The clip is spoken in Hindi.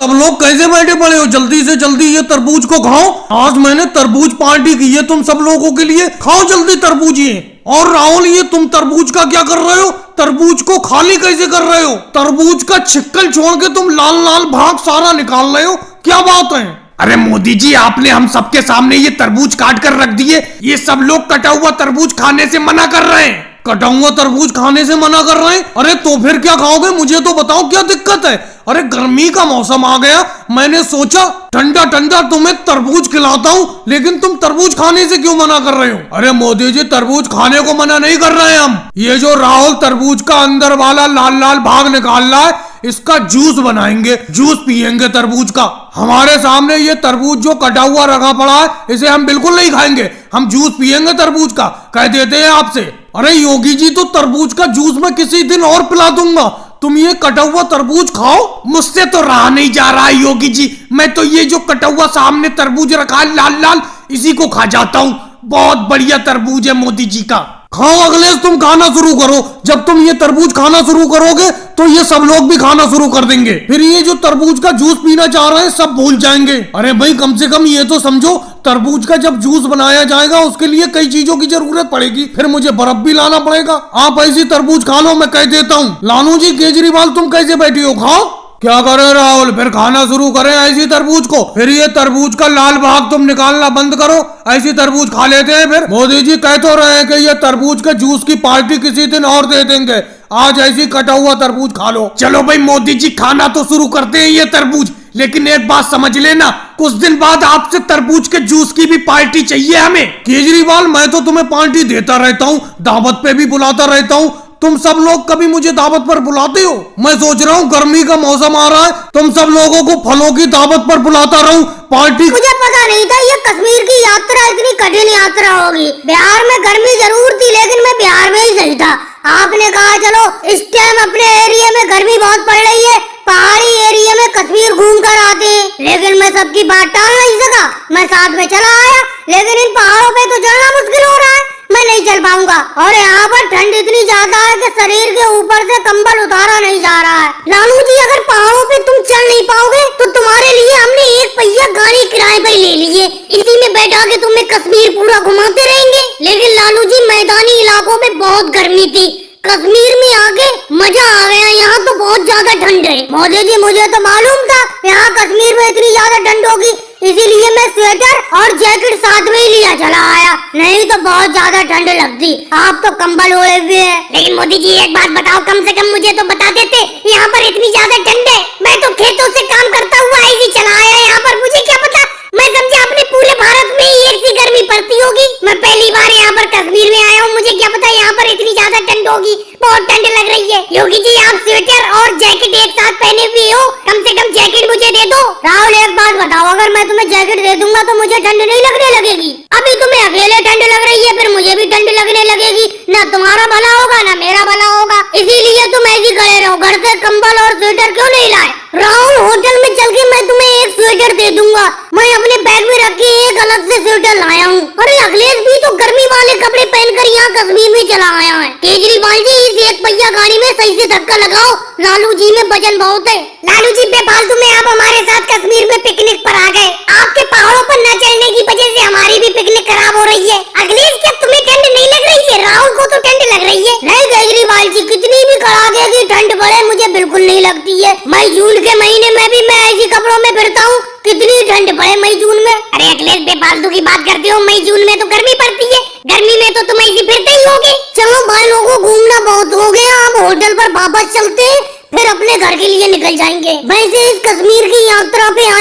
सब लोग कैसे बैठे पड़े हो? जल्दी से जल्दी ये तरबूज को खाओ। आज मैंने तरबूज पार्टी की है तुम सब लोगों के लिए। खाओ जल्दी तरबूज ये। और राहुल, ये तुम तरबूज का क्या कर रहे हो? तरबूज को खाली कैसे कर रहे हो? तरबूज का छिक्कल छोड़ के तुम लाल लाल भाग सारा निकाल रहे हो, क्या बात है? अरे मोदी जी, आपने हम सबके सामने ये तरबूज काट कर रख दिए। ये सब लोग कटा हुआ तरबूज खाने से मना कर रहे हैं। कटा हुआ तरबूज खाने से मना कर रहे हैं? अरे तो फिर क्या खाओगे? मुझे तो बताओ क्या दिक्कत है? अरे गर्मी का मौसम आ गया, मैंने सोचा ठंडा ठंडा तुम्हें तरबूज खिलाता हूँ, लेकिन तुम तरबूज खाने से क्यों मना कर रहे हो? अरे मोदी जी, तरबूज खाने को मना नहीं कर रहे हैं हम। ये जो राहुल तरबूज का अंदर वाला लाल लाल भाग निकाल रहा है, इसका जूस बनाएंगे, जूस पियेंगे तरबूज का। हमारे सामने ये तरबूज जो कटा हुआ रखा पड़ा है, इसे हम बिल्कुल नहीं खाएंगे, हम जूस पियेंगे तरबूज का, कह देते हैं आपसे। अरे योगी जी, तो तरबूज का जूस मैं किसी दिन और पिला दूंगा, तुम ये कटा हुआ तरबूज खाओ। मुझसे तो रहा नहीं जा रहा है योगी जी, मैं तो ये जो कटा हुआ सामने तरबूज रखा है लाल लाल, इसी को खा जाता हूँ। बहुत बढ़िया तरबूज है मोदी जी का। खाओ अखिलेश, तुम खाना शुरू करो। जब तुम ये तरबूज खाना शुरू करोगे तो ये सब लोग भी खाना शुरू कर देंगे, फिर ये जो तरबूज का जूस पीना चाह रहे हैं सब भूल जाएंगे। अरे भाई, कम से कम ये तो समझो, तरबूज का जब जूस बनाया जाएगा उसके लिए कई चीजों की जरूरत पड़ेगी, फिर मुझे बर्फ भी लाना पड़ेगा। आप ऐसी तरबूज खा लो, मैं कह देता हूँ। लालू जी, केजरीवाल, तुम कैसे बैठी हो? खाओ। क्या करे राहुल, फिर खाना शुरू करें ऐसी तरबूज को? फिर ये तरबूज का लाल भाग तुम निकालना बंद करो, ऐसी तरबूज खा लेते हैं फिर। मोदी जी कह तो रहे हैं कि ये तरबूज के जूस की पार्टी किसी दिन और दे देंगे, आज ऐसी कटा हुआ तरबूज खा लो। चलो भाई मोदी जी, खाना तो शुरू करते हैं ये तरबूज, लेकिन एक बात समझ लेना, कुछ दिन बाद आपसे तरबूज के जूस की भी पार्टी चाहिए हमें। केजरीवाल, मैं तो तुम्हें पार्टी देता रहता हूँ, दावत पे भी बुलाता रहता हूँ, तुम सब लोग कभी मुझे दावत पर बुलाते हो? मैं सोच रहा हूँ गर्मी का मौसम आ रहा है, तुम सब लोगों को फलों की दावत पर बुलाता रहूं, पार्टी। मुझे पता नहीं था ये कश्मीर की यात्रा इतनी कठिन यात्रा होगी। बिहार में गर्मी जरूर थी, लेकिन मैं बिहार में ही सही था। आपने कहा चलो इस टाइम अपने एरिया में गर्मी बहुत पड़ रही है, पहाड़ी एरिया में कश्मीर घूम कर आते हैं, लेकिन मैं सबकी बात टाल नहीं सका, मैं साथ में चला आया, लेकिन इन पहाड़ों पे तो चढ़ना मुश्किल हो रहा है, मैं नहीं चल पाऊंगा। और यहाँ पर ठंड इतनी ज्यादा है कि शरीर के ऊपर से कंबल उतारा नहीं जा रहा है। लालू जी, अगर पहाड़ों पे तुम चढ़ नहीं पाओगे तो तुम्हारे लिए हमने एक पहिया गाड़ी किराए पर ले ली है, इसी में बैठा के तुम्हें कश्मीर पूरा घुमाते रहेंगे। लेकिन लालू जी, मैदानी इलाकों में बहुत गर्मी थी, कश्मीर में आके मजा आ गया, यहाँ तो बहुत ज्यादा ठंड है। मोदी जी, मुझे तो मालूम था यहाँ कश्मीर में इतनी ज्यादा ठंड होगी, इसीलिए मैं स्वेटर और जैकेट साथ में ही लिया चला आया, नहीं तो बहुत ज्यादा ठंड लगती। आप तो कंबल ओढ़े हुए हैं। लेकिन मोदी जी, एक बात बताओ, कम से कम मुझे तो बता देते, यहाँ पर इतनी ज्यादा ठंड है, मैं तो खेतों से काम करता हुआ ऐसे चला आया यहाँ पर, मुझे क्या पता, मैं समझा अपने पूरे भारत में ही एक सी गर्मी पड़ती होगी। मैं पहली बार यहाँ पर कश्मीर में आया हूँ, मुझे क्या पता यहाँ पर इतनी ज्यादा ठंड होगी, बहुत ठंड लग रही है। योगी जी, आप स्वेटर और जैकेट एक साथ पहने हुए हो, कम से कम जैकेट मुझे दे दो। राहुल, एक बात बताओ, अगर मैं तुम्हें जैकेट दे दूंगा तो मुझे ठंड नहीं लगने लगेगी? अभी तुम्हें अकेले ठंड लग रही है, फिर मुझे भी ठंड लगने लगेगी, ना तुम्हारा भला होगा ना मेरा भला होगा, इसीलिए तुम ऐसे खड़े रहो, घर से कंबल और स्वेटर क्यों नहीं लाए? राहुल, होटल में चल के मैं तुम्हें एक स्वेटर दे दूंगा, मैं अपने बैग में रख के एक अलग से स्वेटर लाया हूँ। अरे अखिलेश भी तो गर्मी वाले कपड़े पहनकर यहाँ कश्मीर में चला आया है। केजरीवाल जी, इस एक पहिया गाड़ी में सही से धक्का लगाओ, लालू जी में वजन बहुत है। लालू जी, बेफालतू में आप हमारे साथ कश्मीर में पिकनिक पर आ गए, आपके पहाड़ों पर न चढ़ने की वजह से हमारी भी पिकनिक खराब हो रही है। अखिलेश, क्या तुम्हें ठंड नहीं लग रही है? राहुल को तो ठंड लग रही है। नहीं केजरीवाल जी, कितनी भी कड़ाके की ठंड पड़े मुझे बिल्कुल नहीं लगती है। मई जून के महीने में भी मैं ऐसी कपड़ों में फिरता हूँ, कितनी ठंड पड़े मई जून में। अरे अखिलेश, बेफालतू की बात करते हो, मई जून में तो गर्मी पड़ती है, गर्मी में तो तुम ऐसी फिरते ही होगे। चलो भाई लोगों, घूमना बहुत हो गया, अब होटल पर वापस चलते हैं, फिर अपने घर के लिए निकल जाएंगे। वैसे इस कश्मीर की यात्रा पे